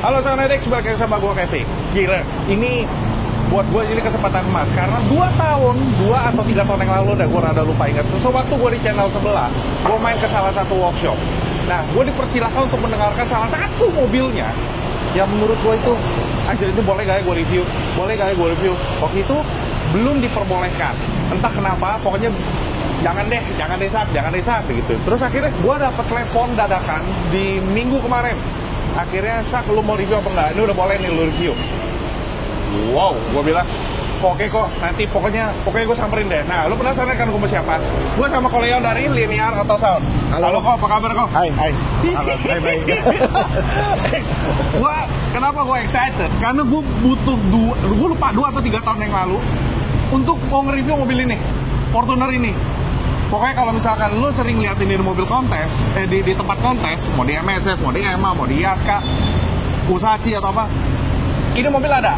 Halo Sound Addict, balik lagi sama gue Kevin. Gila, ini buat gue ini kesempatan emas. Karena 2 atau 3 tahun yang lalu dah gue rada lupa ingat. Terus waktu gue di channel sebelah, gue main ke salah satu workshop. Nah, gue dipersilakan untuk mendengarkan salah satu mobilnya yang menurut gue itu, anjir itu boleh gak ya gue review? Boleh gak ya gue review? Waktu itu belum diperbolehkan. Entah kenapa, pokoknya jangan deh Sak begitu. Terus akhirnya gue dapet telepon dadakan di minggu kemarin. Akhirnya, Sak, lu mau review apa enggak? Ini udah boleh nih lu review. Wow, gue bilang, oke kok, nanti pokoknya gue samperin deh. Nah, lu penasaran kan gue sama siapa? Gue sama Koleon dari Linear Auto Sound. Halo kok, apa kabar kok? Hai. Halo, baik. Kenapa gue excited? Karena gue butuh gue lupa 2 atau 3 tahun yang lalu untuk mau nge-review mobil ini, Fortuner ini. Pokoknya kalau misalkan lu sering lihat ini di mobil kontes, di tempat kontes, mau di MSF, mau di EMA, mau di Yaska, Usachi atau apa, ini mobil ada.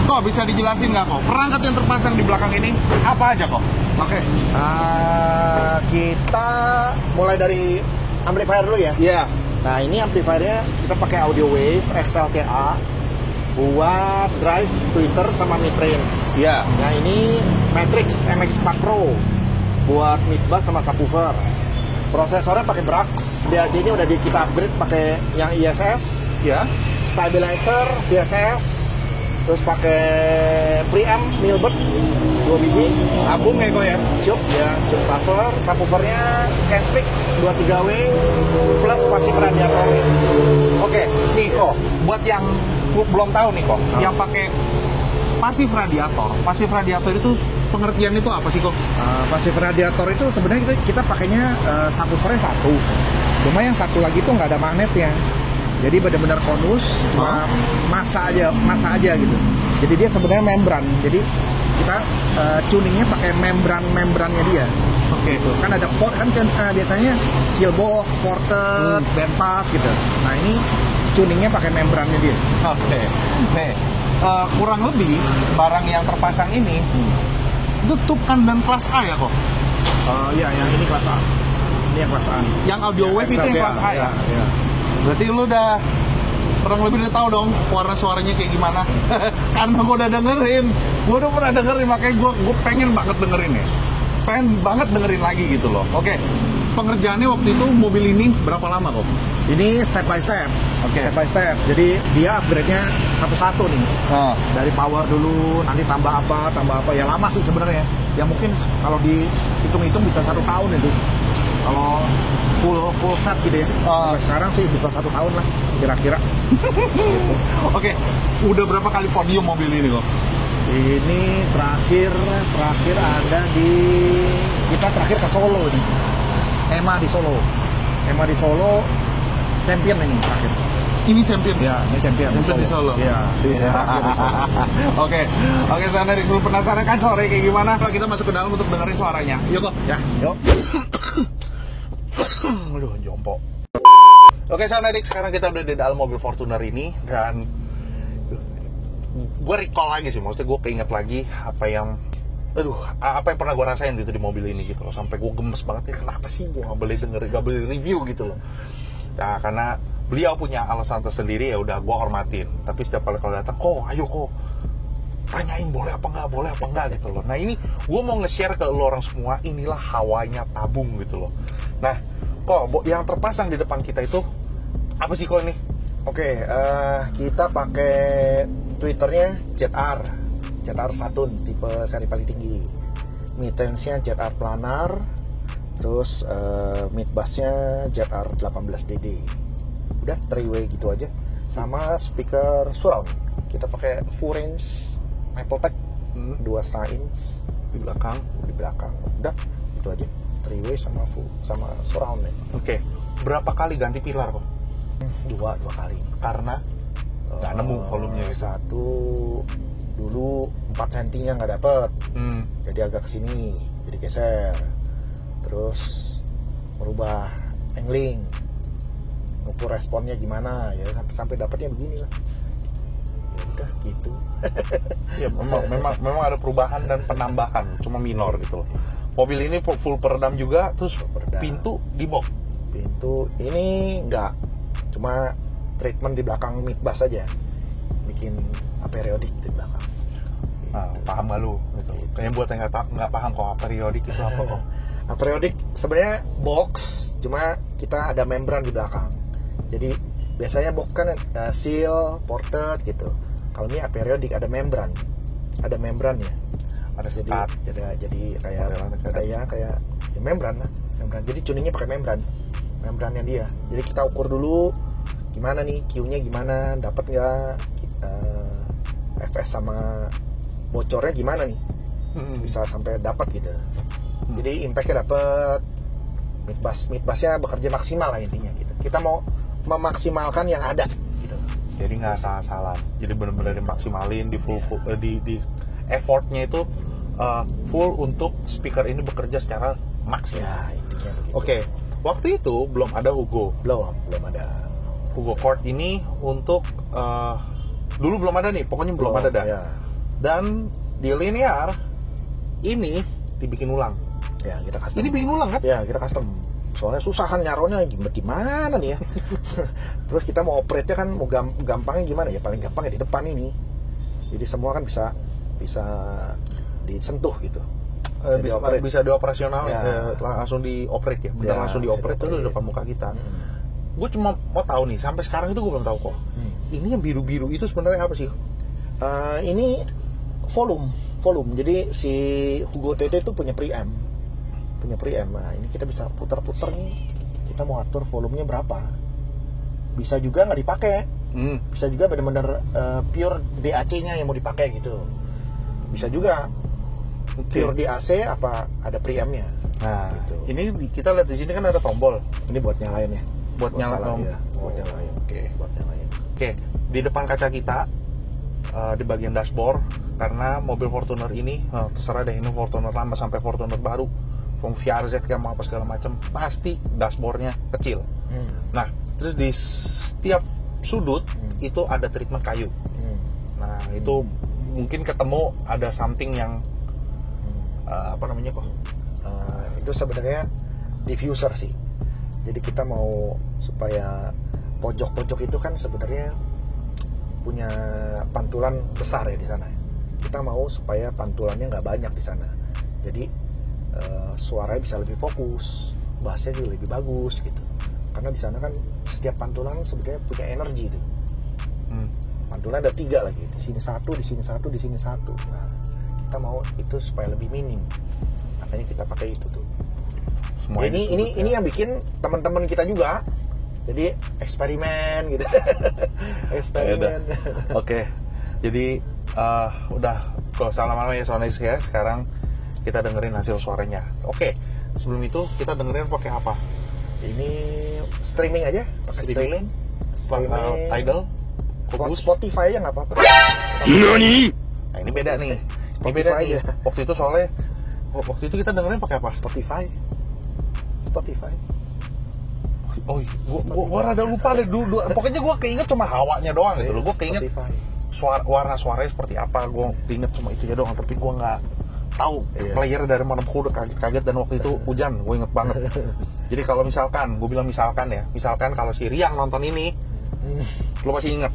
Kok bisa dijelasin nggak kok? Perangkat yang terpasang di belakang ini apa aja kok? Oke. Kita mulai dari amplifier dulu ya. Iya. Nah, ini amplifiernya kita pakai Audio Wave XLCA buat drive, tweeter, sama mid range. Iya. Nah, ini Matrix MX4 Pro buat mid bass sama subwoofer. Prosesornya pakai Brax. DAC ini udah kita upgrade pakai yang ISS. Ya. Stabilizer VSS. Terus pakai preamp Milbert 2 biji. Tabung ya kok ya? Cup buffer. Subwoofernya Scanspeak 23 wing plus passive radiator. Oke, nih kok, buat yang belum tahu nih kok, yang pakai passive radiator itu pengertian itu apa sih kok? Passive radiator itu sebenarnya kita pakainya subwoofernya satu. Cuma yang satu lagi itu nggak ada magnetnya. Jadi benar-benar konus, cuma massa aja gitu. Jadi dia sebenarnya membran. Jadi kita tuningnya pakai membrannya dia. Oke. Gitu. Kan ada port kan biasanya seal box, ported, band pass gitu. Nah, ini tuningnya pakai membrannya dia. Oke. Nih, kurang lebih barang yang terpasang ini itu tube dan kelas A ya kok? Iya, yang ini kelas A. Ini yang kelas A. Yang audio wave itu yang kelas A ya? Iya. Berarti lu udah kurang lebih udah tahu dong warna suaranya kayak gimana. Karena gue udah dengerin, gue udah pernah dengerin, makanya gue pengen banget dengerin ya. Pengen banget dengerin lagi gitu loh. Oke, pengerjaannya waktu itu mobil ini berapa lama kok? Ini step by step. Oke. Step by step. Jadi dia upgrade-nya satu-satu nih. Dari power dulu, nanti tambah apa. Ya lama sih sebenarnya. Ya mungkin kalau dihitung-hitung bisa 1 tahun itu. Kalau full set gitu ya. Sampai sekarang sih bisa 1 tahun lah kira-kira. Gitu. Oke, udah berapa kali podium mobil ini kok? Ini terakhir ada kita terakhir ke Solo nih. EMA di Solo champion ini terakhir. Ini champion? Ya, ini champion di Solo. Iya. Oke, Sound Addict, lu penasaran kan suaranya kayak gimana? Kita masuk ke dalam untuk dengerin suaranya. Yuk kok. Ya, yuk. Aduh, jompo. Oke, Sound Addict, sekarang kita udah di dalam mobil Fortuner ini dan gue recall lagi sih, maksudnya gue keinget lagi apa yang pernah gue rasain gitu di mobil ini gitu loh, sampai gue gemes banget ya, kenapa sih gue nggak boleh review gitu loh. Nah, karena beliau punya alasan tersendiri, ya udah gue hormatin. Tapi setiap kali kalau datang, ayo tanyain boleh apa enggak gitu loh. Nah, ini gue mau nge-share ke lo orang semua, inilah hawanya tabung gitu loh. Nah, yang terpasang di depan kita itu apa sih kok ini? Oke, kita pakai tweeternya ZR Saturn tipe seri paling tinggi. Mid range-nya ZR planar, terus mid bass-nya ZR 18DD. Udah 3-way gitu aja. Sama speaker surround. Kita pakai full range Mapletech 2,5 inch di belakang. Udah itu aja. 3-way sama surround ya. Oke. Berapa kali ganti pilar kok? Dua kali. Karena nggak nemu volumenya gitu. Satu dulu 4 cm-nya nggak dapet, jadi agak kesini, jadi geser. Terus merubah angling, ngukur responnya gimana ya, sampai dapatnya begini lah. Ya udah gitu. Ya memang ada perubahan dan penambahan, cuma minor gitu loh. Mobil ini full peredam juga, terus pintu di box. Pintu ini enggak, cuma treatment di belakang mid bass aja, bikin aperiodic di belakang. Paham gak lu? Gitu. Kayaknya buat yang nggak paham kok aperiodic itu apa kok? Aperiodic sebenarnya box, cuma kita ada membran di belakang. Jadi biasanya box kan seal, ported gitu. Kalau ini aperiodic ada membran ya. Ada Jadi sekat. jadi kayak ya membran lah. Membran. Jadi tuningnya pakai membrannya dia. Jadi kita ukur dulu gimana nih Q-nya gimana, dapat nggak FS sama bocornya gimana nih, bisa sampai dapat gitu. Jadi impactnya dapat, mid bassnya bekerja maksimal lah intinya gitu. Kita mau memaksimalkan yang ada gitu. Jadi nggak salah. Jadi benar-benar dimaksimalin di di effortnya itu full untuk speaker ini bekerja secara maksimal. Ya intinya begitu. Oke, waktu itu belum ada Hugo ada Hugo Chord ini untuk dulu belum ada nih, pokoknya belum ada dah. Ya. Dan di linear ini dibikin ulang. Ya kita custom. Ini bikin ulang kan? Ya kita custom. Soalnya susah kan nyaronya gimana nih ya. Terus kita mau operate-nya kan mau gampangnya gimana ya? Paling gampang ya di depan ini. Jadi semua kan bisa disentuh gitu. Bisa dioperasional ya. Langsung dioperate ya. Benar Ya, langsung dioperate itu di depan muka kita. Gue cuma mau tahu nih, sampai sekarang itu gue belum tahu kok. Ini yang biru-biru itu sebenarnya apa sih? Ini volume. Jadi si Hugo TT itu punya preamp. Nah, ini kita bisa putar-putar nih. Kita mau atur volumenya berapa. Bisa juga nggak dipakai. Bisa juga benar-benar pure DAC-nya yang mau dipakai gitu. Bisa juga pure DAC apa ada preamp-nya. Nah, gitu. ini kita lihat di sini kan ada tombol. Ini buat nyalain ya. Buat nyalain. Buat nyalain. Buat nyalain. Oke, di depan kaca kita di bagian dashboard, karena mobil Fortuner ini terserah deh ini Fortuner lama sampai Fortuner baru, VRZ kayak apa segala macam, pasti dashboardnya kecil. Nah, terus di setiap sudut itu ada treatment kayu. Nah, itu mungkin ketemu ada something yang apa namanya kok? Itu sebenarnya diffuser sih. Jadi kita mau supaya pojok-pojok itu kan sebenarnya punya pantulan besar ya di sana. Kita mau supaya pantulannya nggak banyak di sana. Jadi suaranya bisa lebih fokus, bassnya juga lebih bagus gitu. Karena di sana kan setiap pantulan sebenarnya punya energi itu. Pantulan ada 3 lagi, di sini 1, di sini 1, di sini 1. Nah, kita mau itu supaya lebih minim. Makanya kita pakai itu tuh. Semua ini yang bikin teman-teman kita juga. Jadi eksperimen gitu. Eksperimen. Oke. Jadi udah gak usah lama-lama ya soalnya ya. Sekarang kita dengerin hasil suaranya. Oke. Sebelum itu kita dengerin pakai apa? Ini streaming aja, pakai streaming. Tidal. Spotify aja nggak apa-apa. Nani? Nah ini beda nih. Ini beda Spotify nih. aja. Waktu itu kita dengerin pakai apa? Spotify. Oh, gua rada lupa deh dulu. Pokoknya gua keinget cuma hawanya doang gitu loh. Gua keinget warna suaranya seperti apa. Gua keinget cuma itu ya doang. Tapi gua nggak tahu player dari mana. Gua udah kaget dan waktu itu hujan. Gua inget banget. Jadi kalau misalkan, gua bilang misalkan kalau si Riang nonton ini, lo pasti inget.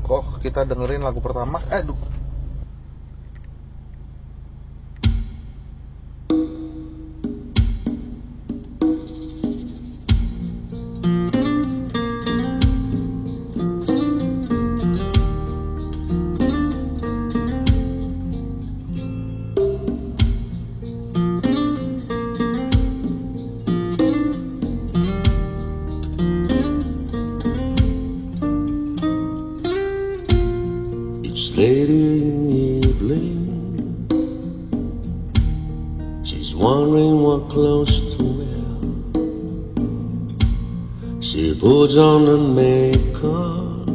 Kok kita dengerin lagu pertama? Late in the evening, she's wondering what clothes to wear. She puts on her makeup,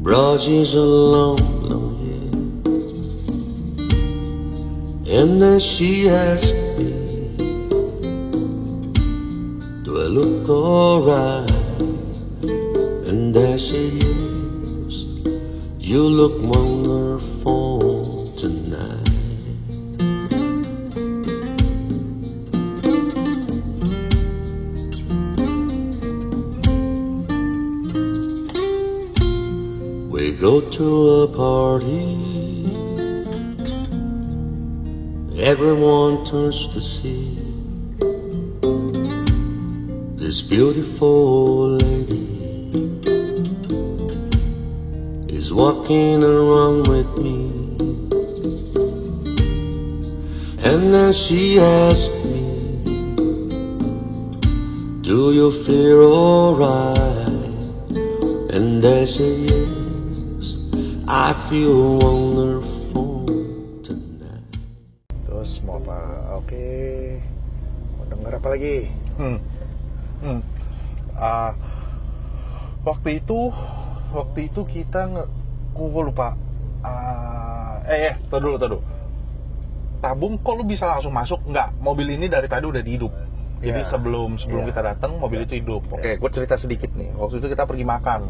brushes her long hair, and then she asks me, do I look alright? And I say yes. You look wonderful tonight. go to a party, everyone turns to see this beautiful lady is walking around with me. And then she asked me, do you feel alright? And I said yes, I feel wonderful tonight. Terus mau apa? Oke. Mau denger apa lagi? Waktu itu kita gue lupa. Tunggu dulu. Tabung kok lu bisa langsung masuk? Enggak, mobil ini dari tadi udah dihidup. Jadi sebelum kita datang mobil itu hidup. Oke, gue cerita sedikit nih. Waktu itu kita pergi makan.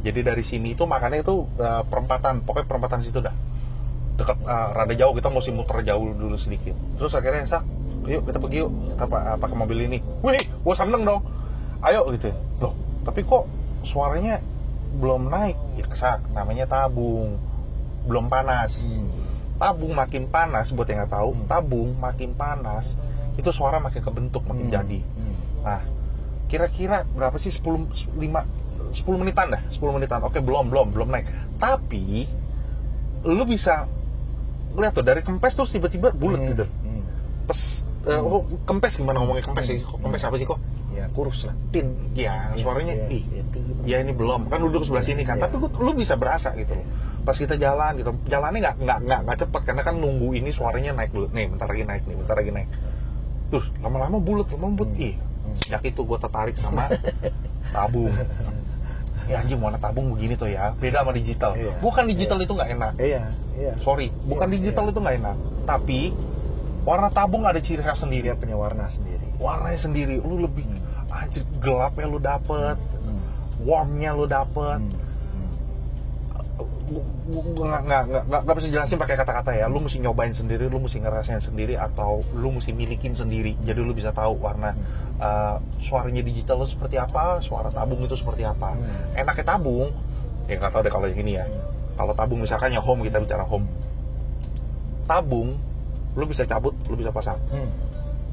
Jadi dari sini itu makannya itu perempatan, pokoknya perempatan situ dah. Dekat rada jauh, kita mesti muter jauh dulu sedikit. Terus akhirnya yuk kita pergi yuk, kita pakai mobil ini. Wih, gue seneng dong. Ayo gitu. Loh, tapi kok suaranya belum naik? Ya kesak, namanya tabung. Belum panas. Tabung makin panas, buat yang nggak tahu, tabung makin panas, itu suara makin kebentuk, makin jadi. Nah, kira-kira berapa sih 10 menitan dah, 10 menitan. Oke, belum naik. Tapi lu bisa lihat tuh dari kempes terus tiba-tiba bulat gitu. Kempes gimana ngomongnya kempes sih? Kempes apa sih kok? Ya kurus lah. Tin. Ya, suaranya ya ini belum. Kan duduk sebelah sini kan. Tapi lu bisa berasa gitu loh. Pas kita jalan gitu, jalannya nggak cepet karena kan nunggu ini suaranya naik dulu. Nih, bentar lagi naik. Terus lama-lama bulat. Sejak itu gue tertarik sama tabung. Ya anjing, warna tabung begini tuh ya, beda sama digital. Bukan digital itu nggak enak. Sorry, bukan digital itu nggak enak. Tapi warna tabung ada ciri khas sendiri. Dia punya warna sendiri. Warnanya sendiri. Lu lebih anjir, gelapnya lu dapet, warmnya lu dapet. Nggak bisa jelasin pakai kata-kata ya. Lu mesti nyobain sendiri, lu mesti ngerasain sendiri, atau lu mesti milikin sendiri. Jadi lu bisa tahu warna suaranya digital itu seperti apa, suara tabung itu seperti apa. Enaknya tabung, ya nggak tahu deh kalau yang ini ya. Kalau tabung misalkan ya home, kita bicara home. Tabung, lu bisa cabut, lu bisa pasang.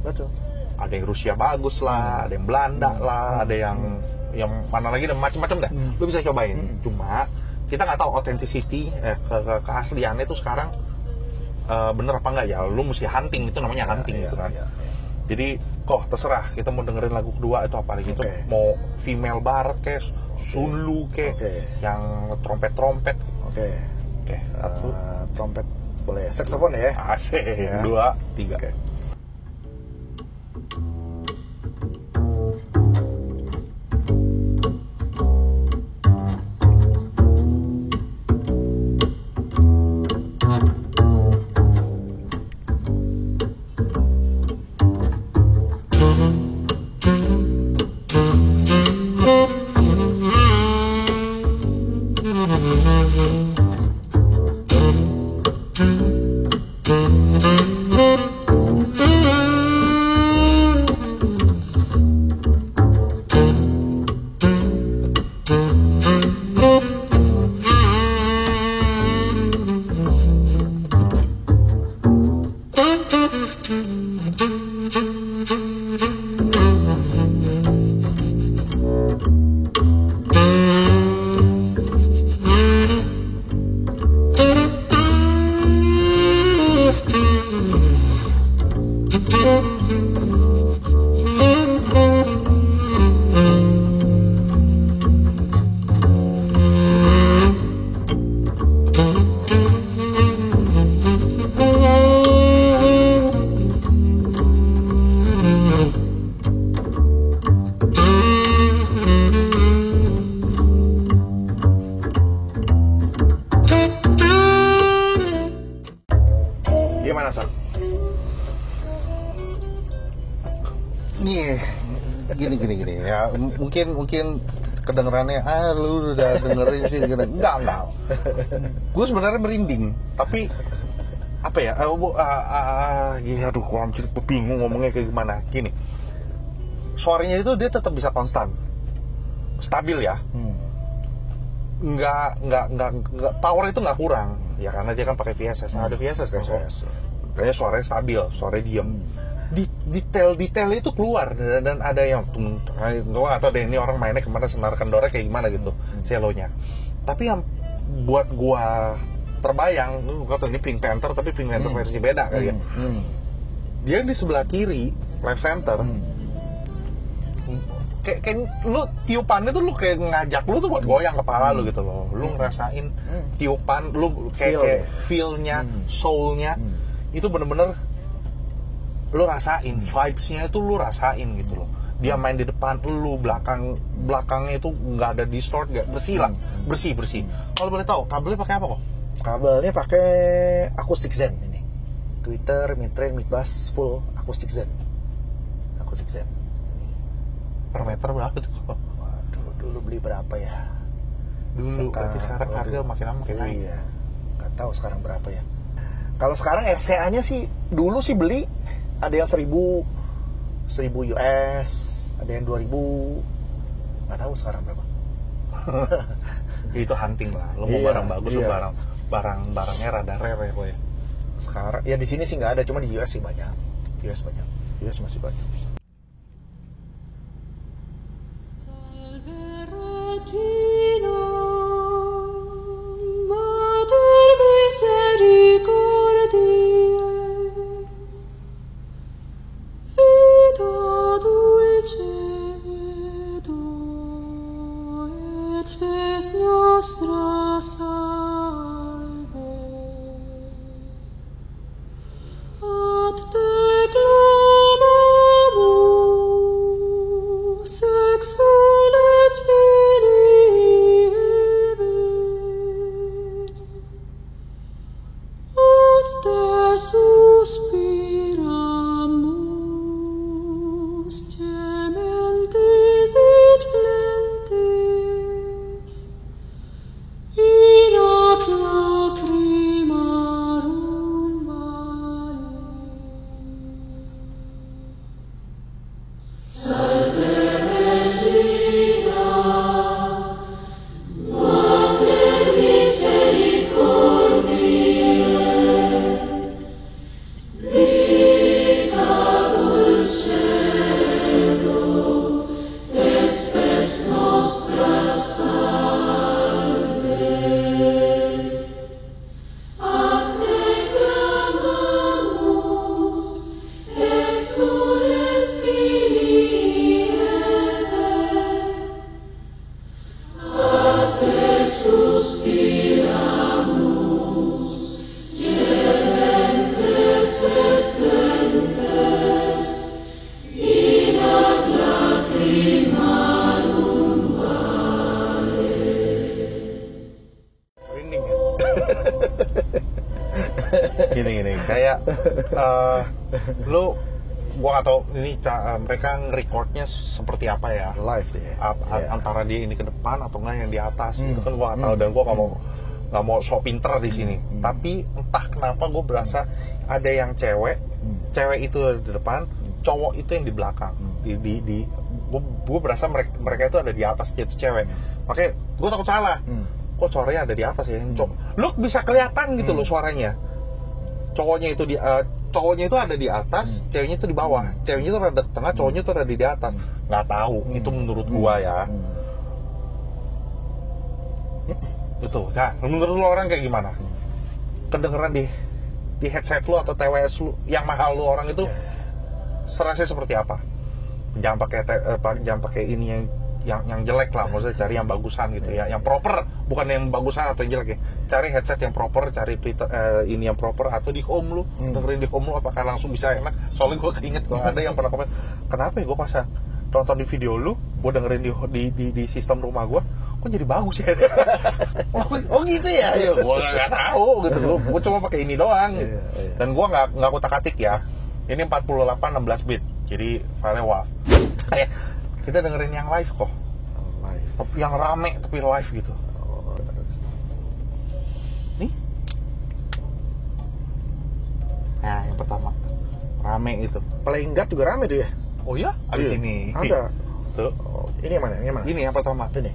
Betul. Ada yang Rusia bagus lah, ada yang Belanda lah, ada yang mana lagi, dan macam-macam dah. Lu bisa cobain. Cuma kita nggak tahu authenticity, keasliannya itu sekarang bener apa nggak ya. Lu mesti hunting, itu namanya hunting gitu kan. Jadi kok terserah kita mau dengerin lagu kedua itu apa lagi. Itu mau female barat kayak Sunlu kayak yang trompet. Trompet boleh. Saxophone ya. Asik. 2, 3. Gimana, San? Nih, gini ya. Mungkin kedengerannya lu udah dengerin sih. Enggak. Gue sebenarnya merinding, tapi apa ya? Aduh, gue hampir bingung ngomongnya kayak gimana. Gini, suaranya itu dia tetap bisa konstan, stabil ya. nggak power itu nggak kurang ya karena dia kan pakai VSS. Ada VSS kan, kayaknya suaranya stabil, suaranya diem. Detail itu keluar dan ada yang gue atau deh ini orang mainnya kemana senar kendornya kayak gimana gitu selonya. Tapi yang buat gua terbayang, lu kata ini Pink Panther tapi Pink Panther versi beda kali ya. Dia di sebelah kiri left center. Kayak lu tiupannya tuh lu kayak ngajak lu tuh buat goyang kepala lu gitu loh. Lu ngerasain tiupan lu kayak feel-nya, soul-nya itu bener-bener lu rasain, vibes-nya itu lu rasain gitu loh. Dia main di depan lu, belakangnya itu nggak ada distort, nggak bersih lah, bersih. Kalau boleh tahu kabelnya pakai apa kok? Kabelnya pakai acoustic Zen ini. Tweeter, mid-range, mid-bass, full acoustic Zen. Per meter berapa tuh? Waduh, dulu beli berapa ya? Berarti sekarang harga makin lama makin naik. Iya, nggak tahu sekarang berapa ya. Kalau sekarang RCA-nya sih, dulu sih beli ada yang 1000 US, ada yang 2000, nggak tahu sekarang berapa. Itu hunting lah. Lo mau barang bagus, lo barangnya rada rare ya. Sekarang ya di sini sih nggak ada, cuma di US sih banyak. US masih banyak. Gini kayak lu gua nggak tahu ini mereka nge-recordnya seperti apa ya, Live deh. antara dia ini ke depan atau enggak yang di atas itu kan gua nggak tahu dan gua nggak mau sok pinter di sini. Tapi entah kenapa gue berasa ada yang cewek itu di depan, cowok itu yang di belakang. Gue berasa mereka itu ada di atas gitu cewek. Makanya gue takut salah. Kok suaranya ada di atas ya? Lu bisa kelihatan gitu loh suaranya. Cowoknya itu ada di atas, ceweknya itu di bawah. Ceweknya itu ada di tengah, cowoknya itu ada di atas. Nggak tahu, itu menurut gua ya. Itu, nah, menurut lu orang kayak gimana? Kedengeran di headset lu atau TWS lu yang mahal lu orang itu serasa seperti apa? Jangan pakai ini yang jelek lah, maksudnya cari yang bagusan gitu ya, yang proper, bukan yang bagusan atau yang jelek ya. Cari headset yang proper, cari ini yang proper, atau di home lu, dengerin di home lu apakah langsung bisa enak? Soalnya gue keinget kalau ada yang pernah komen, kenapa ya gue pas nonton di video lu, gue dengerin di sistem rumah gue, kok jadi bagus ya? oh gitu ya? Ya gue nggak tahu gitu, gue cuma pakai ini doang, gitu. Dan gue nggak kutak-atik ya. Ini 48 16 bit, jadi filenya WAV. Kayak kita dengerin yang live kok, yang rame tapi live gitu. Nih, nah yang pertama rame itu. Playing God juga rame tuh ya? Oh ya, ada sini. Ada. Tuh. Oh, ini yang mana? Ini yang pertama. Ini.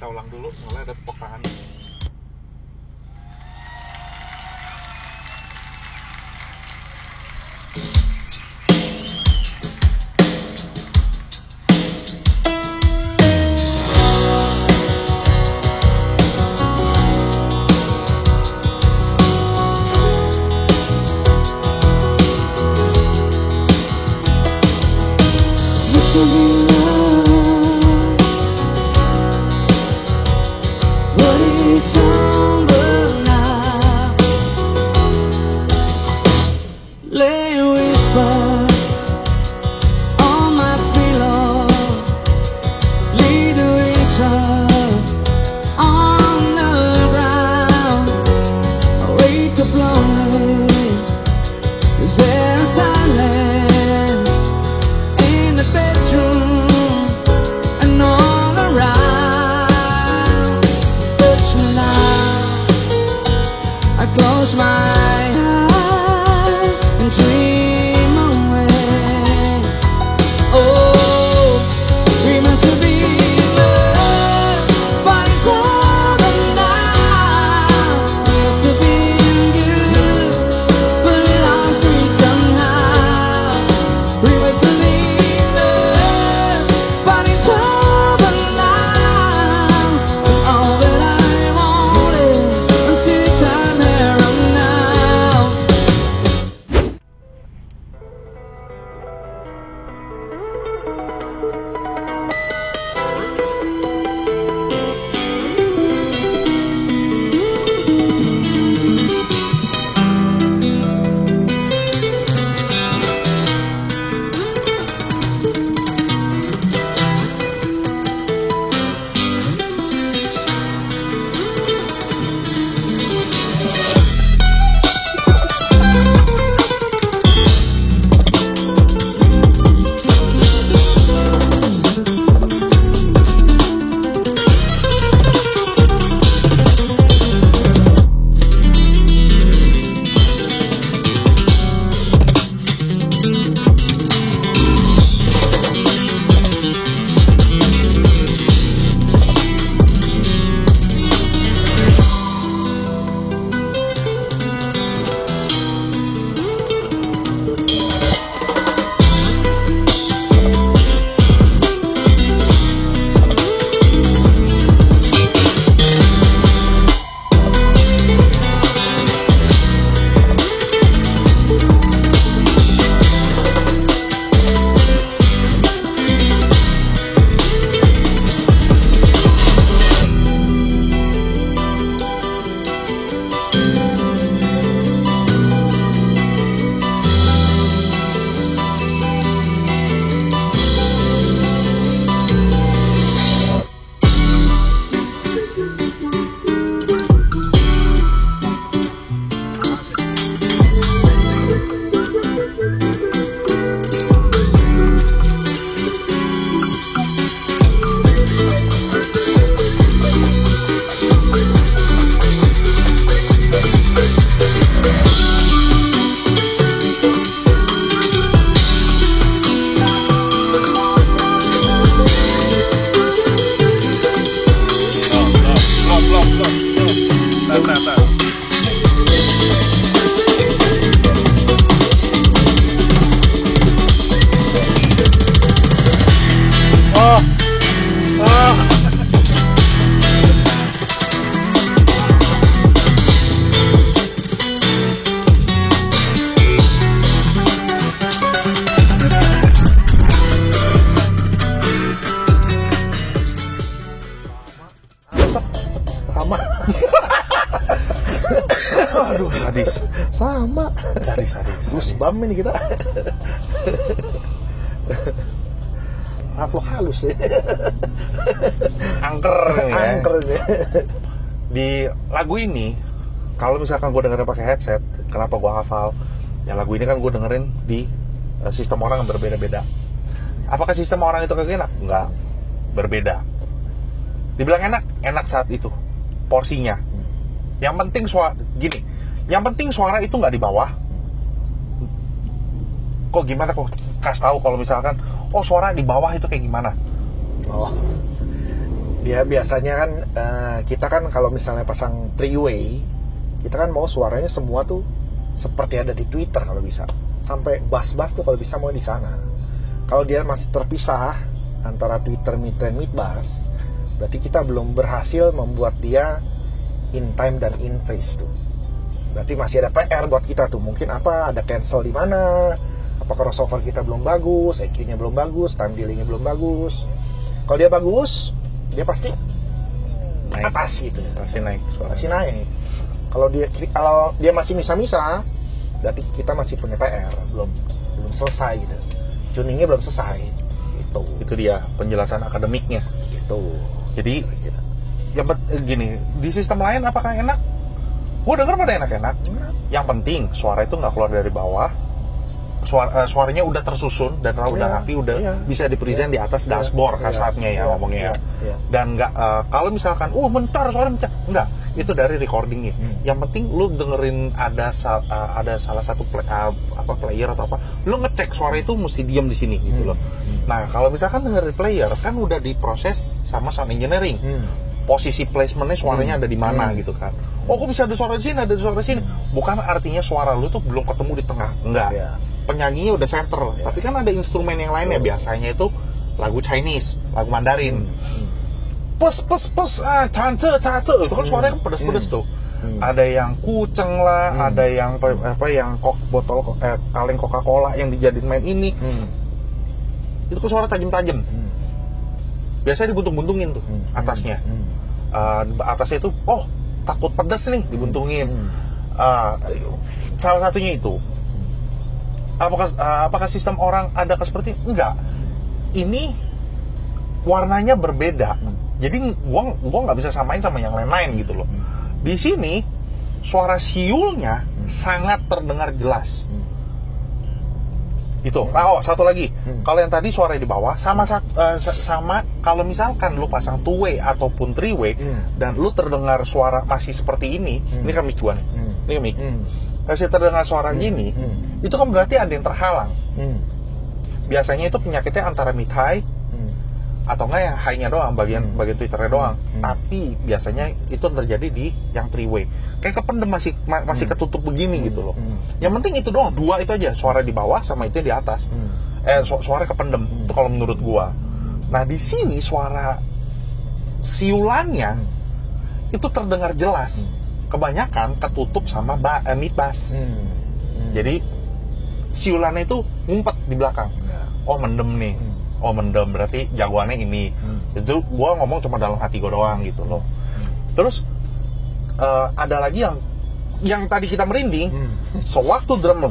Kita ulang dulu, mulai ada tepuk tangan. Lay whisper on my pillow, lead the winter on the ground. I wake up lonely, 'cause there's silence in the bedroom and all around. But tonight I close my eyes and dream away. Oh, we must have been love, but it's over now. We must have been good, but we lost it somehow. We must have been love, but it's over now. And all that I wanted until you turned there on now. Sama. Aduh, sadis. Sama. Sadis. Goosebump ini kita. Upload halus ya. Angker ya. Angker ya. Di lagu ini, kalau misalkan gue dengerin pakai headset, kenapa gue hafal? Ya lagu ini kan gue dengerin di sistem orang yang berbeda-beda. Apakah sistem orang itu kagak enak? Enggak, berbeda. Dibilang enak, enak saat itu porsinya. Yang penting yang penting suara itu nggak di bawah. Kok gimana kok? Kasih tahu kalau misalkan, oh suara di bawah itu kayak gimana? Oh, Dia biasanya kan kita kan kalau misalnya pasang 3-way, kita kan mau suaranya semua tuh seperti ada di Twitter kalau bisa. Sampai bass-bass tuh kalau bisa mau di sana. Kalau dia masih terpisah antara Twitter, mid-trend, mid-bass, berarti kita belum berhasil membuat dia in time dan in phase tuh. Berarti masih ada PR buat kita tuh. Mungkin apa, ada cancel di mana, apa crossover kita belum bagus, EQ-nya belum bagus, time delay-nya belum bagus. Kalau dia bagus, dia pasti Naik. atas gitu. Pasti naik suaranya. Pasti naik. Kalau dia masih misa-misa, berarti kita masih punya PR, belum selesai gitu. Tuningnya belum selesai. Itu dia penjelasan akademiknya. Gitu. Jadi ya gini, di sistem lain apakah enak? Gue denger pada enak-enak. Yang penting suara itu nggak keluar dari bawah. Suaranya udah tersusun dan udah rapi, udah bisa dipresent di atas dashboard kasarnya ya ngomongnya ya. Dan nggak kalau misalkan bentar suara pecah, enggak, itu dari recordingnya. Yang penting lu dengerin ada salah satu player atau apa, lu ngecek suara itu mesti diam di sini gitu loh. Nah kalau misalkan dengerin player kan udah diproses sama sound engineering. Posisi placementnya suaranya ada di mana gitu kan. Oh kok bisa ada suara di sini, ada suara di sini. Bukan artinya suara lu tuh belum ketemu di tengah, enggak. Penyanyinya udah center, tapi kan ada instrumen yang lainnya. Biasanya itu lagu Chinese, lagu Mandarin. Pes, tante, itu kan suaranya pedes-pedes tuh. Ada yang kuceng lah, ada yang yang botol kaleng Coca-Cola yang dijadiin main ini. Itu kan suara tajam-tajam. Biasanya dibuntung-buntungin tuh atasnya. Atasnya itu, takut pedas nih, dibuntungin. Salah satunya itu. Apakah sistem orang ada seperti enggak? Ini warnanya berbeda. Jadi gua nggak bisa samain sama yang lain-lain gitu loh. Di sini suara siulnya sangat terdengar jelas. Itu. Nah, satu lagi. Kalau yang tadi suara di bawah sama kalau misalkan lu pasang 2-way ataupun 3-way dan lu terdengar suara masih seperti ini kan mic gua nih. Ini mic. Masih terdengar suara gini, itu kan berarti ada yang terhalang. Biasanya itu penyakitnya antara mid high atau enggak yang high-nya doang, bagian Twitternya doang. Tapi biasanya itu terjadi di yang 3-way. Kayak kependem masih ketutup begini gitu loh. Yang penting itu doang, dua itu aja, suara di bawah sama itu di atas. Suara kependem itu kalau menurut gua. Nah, di sini suara siulannya itu terdengar jelas. Kebanyakan ketutup sama mid bass. Jadi siulannya itu ngumpet di belakang. Oh mendem nih. Oh mendem berarti jagoannya ini. Itu gua ngomong cuma dalam hati gua doang gitu loh. Terus ada lagi yang tadi kita merinding. Sewaktu drum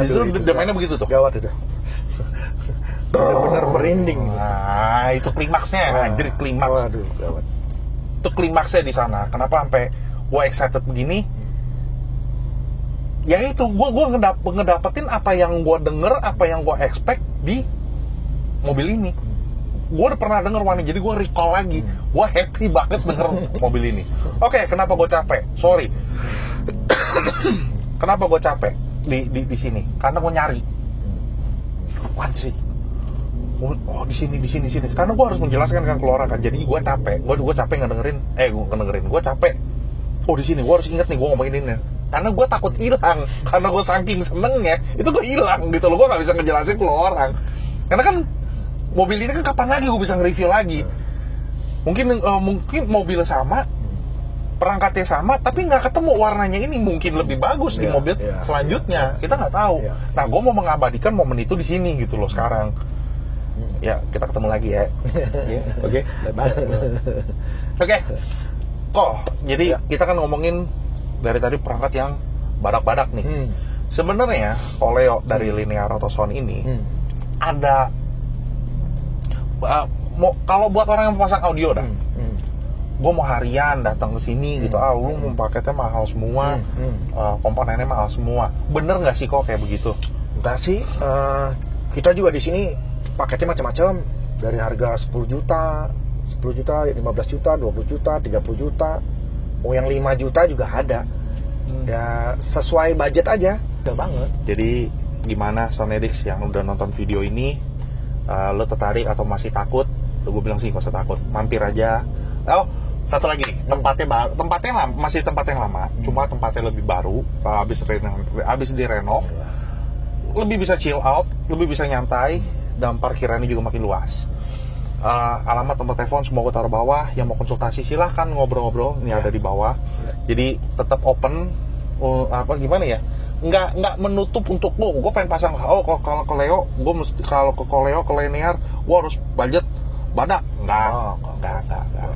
itu mainnya begitu tuh. Gawat itu. Benar-benar merinding. Nah, itu klimaksnya, anjir klimaks. Waduh, gawat. Itu klimaksnya di sana. Kenapa sampai gue excited begini? Ya itu, gue ngedapetin apa yang gue denger, apa yang gue expect di mobil ini. Gue udah pernah denger Wani, jadi gue recall lagi. Gue happy banget denger mobil ini. Oke, kenapa gue capek? Sorry. Kenapa gue capek di sini? Karena gue nyari. Wansri. Oh di sini. Karena gue harus menjelaskan kan ke orang kan. Jadi gue capek. Gue capek ngedengerin. Gue capek. Oh di sini, gue harus inget nih gue ngomongin ini. Karena gue takut hilang. Karena gue saking senengnya, itu gue hilang gitu loh. Gue nggak bisa ngejelasin ke orang. Karena kan mobil ini kan kapan lagi gue bisa nge-review lagi? Mungkin mobil sama, perangkatnya sama, tapi nggak ketemu warnanya ini mungkin lebih bagus di mobil selanjutnya. Kita nggak tahu. Nah, gue mau mengabadikan momen itu di sini gitu loh sekarang. Ya, kita ketemu lagi ya. Oke. Oke. Jadi kita kan ngomongin dari tadi perangkat yang badak-badak nih. Sebenarnya kalau dari linear auto sound ini ada kalau buat orang yang pasang audio dah. Gue mau harian datang ke sini gitu. Lu mau paketnya mahal semua. Komponennya mahal semua. Bener nggak sih kok kayak begitu? Enggak sih. Kita juga di sini paketnya macam-macam. Dari harga 10 juta, 10 juta, 15 juta, 20 juta, 30 juta. Mau yang 5 juta juga ada. Ya sesuai budget aja. Udah banget. Jadi gimana Soundedix yang udah nonton video ini, lo tertarik atau masih takut gue bilang sih gak usah takut, mampir aja. Oh, satu lagi, tempatnya masih tempat yang lama, cuma tempatnya lebih baru, habis direnov, lebih bisa chill out, lebih bisa nyantai, dan parkirannya juga makin luas. Alamat, nomor telepon semua gue taruh bawah. Yang mau konsultasi silahkan ngobrol-ngobrol, ini ada di bawah. Jadi tetap open, gimana ya? Nggak menutup untuk gue pengen pasang. Kalau ke Leo, gue mesti kalau ke Leo ke linear, gue harus budget badak. Enggak.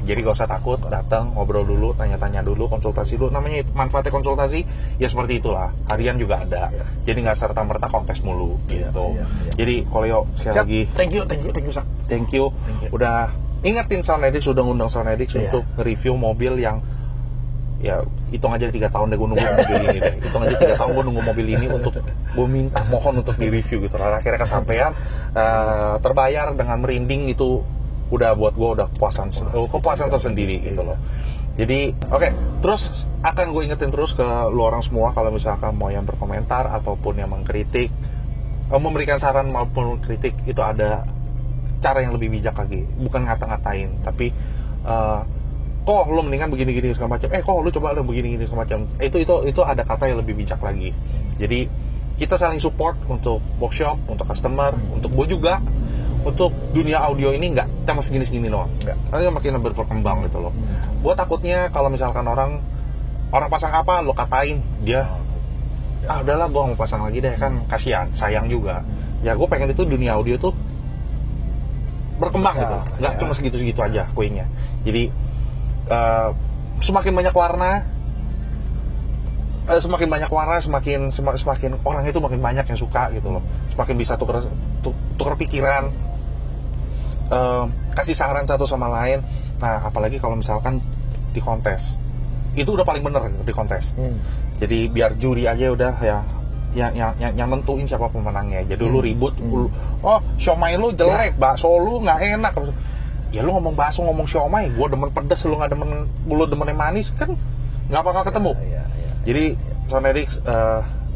Jadi gak usah takut, datang ngobrol dulu, tanya-tanya dulu, konsultasi dulu. Namanya manfaatnya konsultasi ya seperti itulah. Harian juga ada. Jadi nggak serta-merta kontes mulu gitu. Jadi kalau Leo sekali lagi Thank you Sak. thank you udah ingetin Soundedix, udah ngundang Soundedix untuk nge-review mobil yang ya hitung aja 3 tahun deh gue nunggu mobil ini deh. Hitung aja 3 tahun gue nunggu mobil ini untuk gue mohon untuk di-review gitu. Akhirnya kesampaian, terbayar dengan merinding. Itu udah buat gue udah kepuasan tersendiri gitu loh. Jadi oke, terus akan gue ingetin terus ke lu orang semua, kalau misalkan mau yang berkomentar ataupun yang mengkritik, memberikan saran maupun kritik, itu ada cara yang lebih bijak lagi, bukan ngata-ngatain, tapi kok lu mendingan begini-gini segala macam, kok lu coba lu begini-gini segala macam, itu ada kata yang lebih bijak lagi. Jadi kita saling support untuk workshop, untuk customer, untuk gue juga, untuk dunia audio ini nggak cuma segini-segini doang, nanti makin berkembang gitu loh. Gue takutnya kalau misalkan orang pasang apa, lo katain dia, udahlah gue mau pasang lagi deh, kan kasihan, sayang juga. Ya gue pengen itu dunia audio tuh berkembang gitu, nggak cuma segitu-segitu aja kuenya. Jadi semakin banyak warna, semakin orang itu makin banyak yang suka gitu loh. Semakin bisa tukar pikiran, kasih saran satu sama lain. Nah, apalagi kalau misalkan di kontes, itu udah paling bener di kontes. Jadi biar juri aja udah yang nentuin siapa pemenangnya. Jadi lu ribut, siomay lu jelek, bakso lu nggak enak. Ya lu ngomong bakso, ngomong siomay, gue demen pedas, lu nggak demen, lu demen yang manis, kan nggak bakal ketemu. Jadi Soundedix,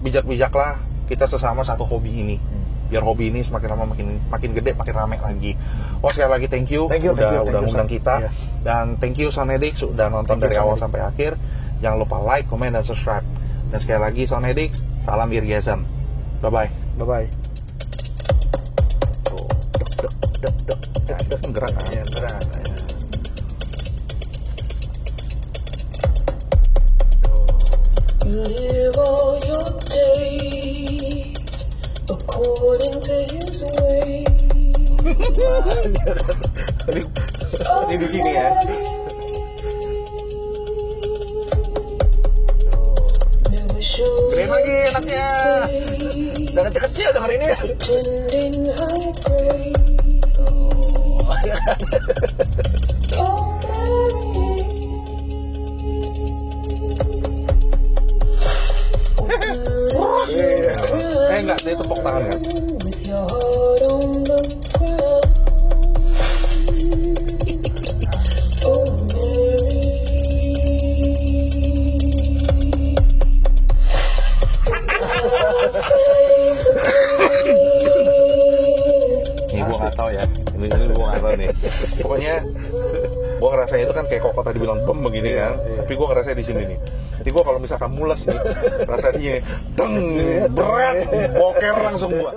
bijak-bijaklah, kita sesama satu hobi ini, biar hobi ini semakin lama makin gede, makin rame lagi. Sekali lagi thank you udah ngundang kita, dan thank you Soundedix udah nonton dari awal sampai akhir. Jangan lupa like, comment, dan subscribe. Dan sekali lagi Soundedix, salam Irgasm. Bye bye. Gerak gerak. Live all your days according to his way. Tadi di sini ya. Gedein lagi anaknya. Jangan kecil denger ini ya. Pretending I pray. Enggak, dia tepuk tangan kan? With your heart on the ground. Oh Mary. Ini gue nggak tahu ya. Ini gue nggak tahu nih. Pokoknya gue ngerasa itu kan kayak Koko tadi bilang bom begini kan. Tapi gue ngerasa di sini nih. Nanti gue kalau misalkan mules nih, rasanya berat, boker langsung gue.